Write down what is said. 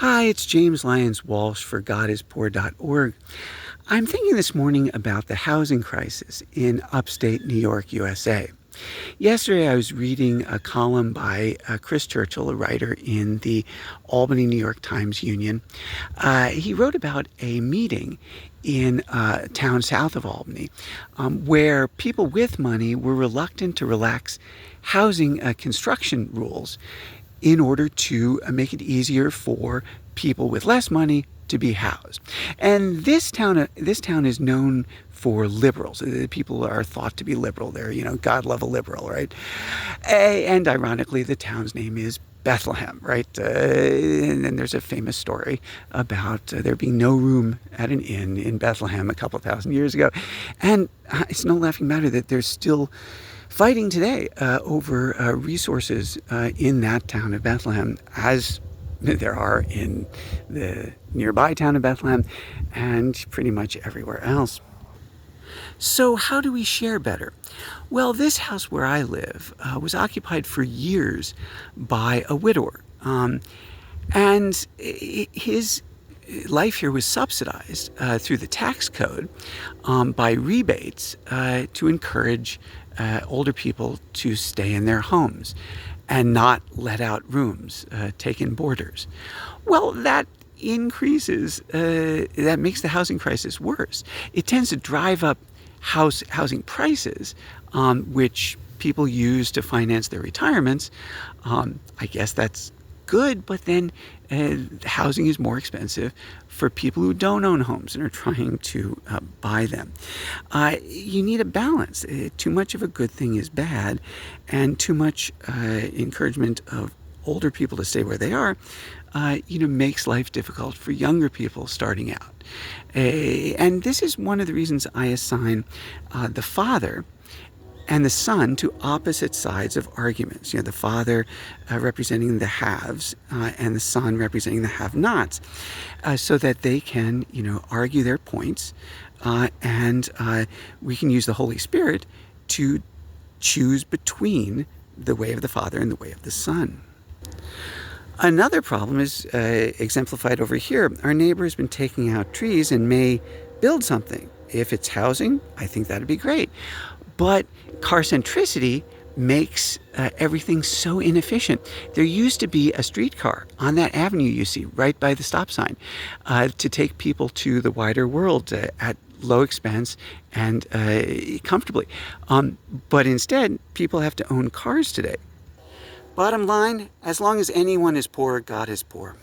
Hi, it's James Lyons Walsh for godispoor.org. I'm thinking this morning about the housing crisis in upstate New York, USA. Yesterday, I was reading a column by Chris Churchill, a writer in the Albany New York Times Union. He wrote about a meeting in a town south of Albany where people with money were reluctant to relax housing construction rules in order to make it easier for people with less money to be housed. And this town is known for liberals. People are thought to be liberal. They're, God love a liberal, right? And ironically, the town's name is Bethlehem, right? And then there's a famous story about there being no room at an inn in Bethlehem a couple thousand years ago. And it's no laughing matter that there's still fighting today over resources in that town of Bethlehem, as there are in the nearby town of Bethlehem and pretty much everywhere else. So how do we share better? Well, this house where I live was occupied for years by a widower. And his life here was subsidized through the tax code by rebates to encourage older people to stay in their homes and not let out rooms, take in boarders. Well, that makes the housing crisis worse. It tends to drive up housing prices, which people use to finance their retirements. I guess that's good, but then housing is more expensive for people who don't own homes and are trying to buy them. You need a balance. Too much of a good thing is bad, and too much encouragement of older people to stay where they are, makes life difficult for younger people starting out. And this is one of the reasons I assign the father and the son to opposite sides of arguments. The father representing the haves and the son representing the have-nots, so that they can, argue their points, and we can use the Holy Spirit to choose between the way of the father and the way of the son. Another problem is exemplified over here. Our neighbor has been taking out trees and may build something. If it's housing, I think that'd be great. But car centricity makes everything so inefficient. There used to be a streetcar on that avenue you see right by the stop sign to take people to the wider world at low expense and comfortably. But instead, people have to own cars today. Bottom line, as long as anyone is poor, God is poor.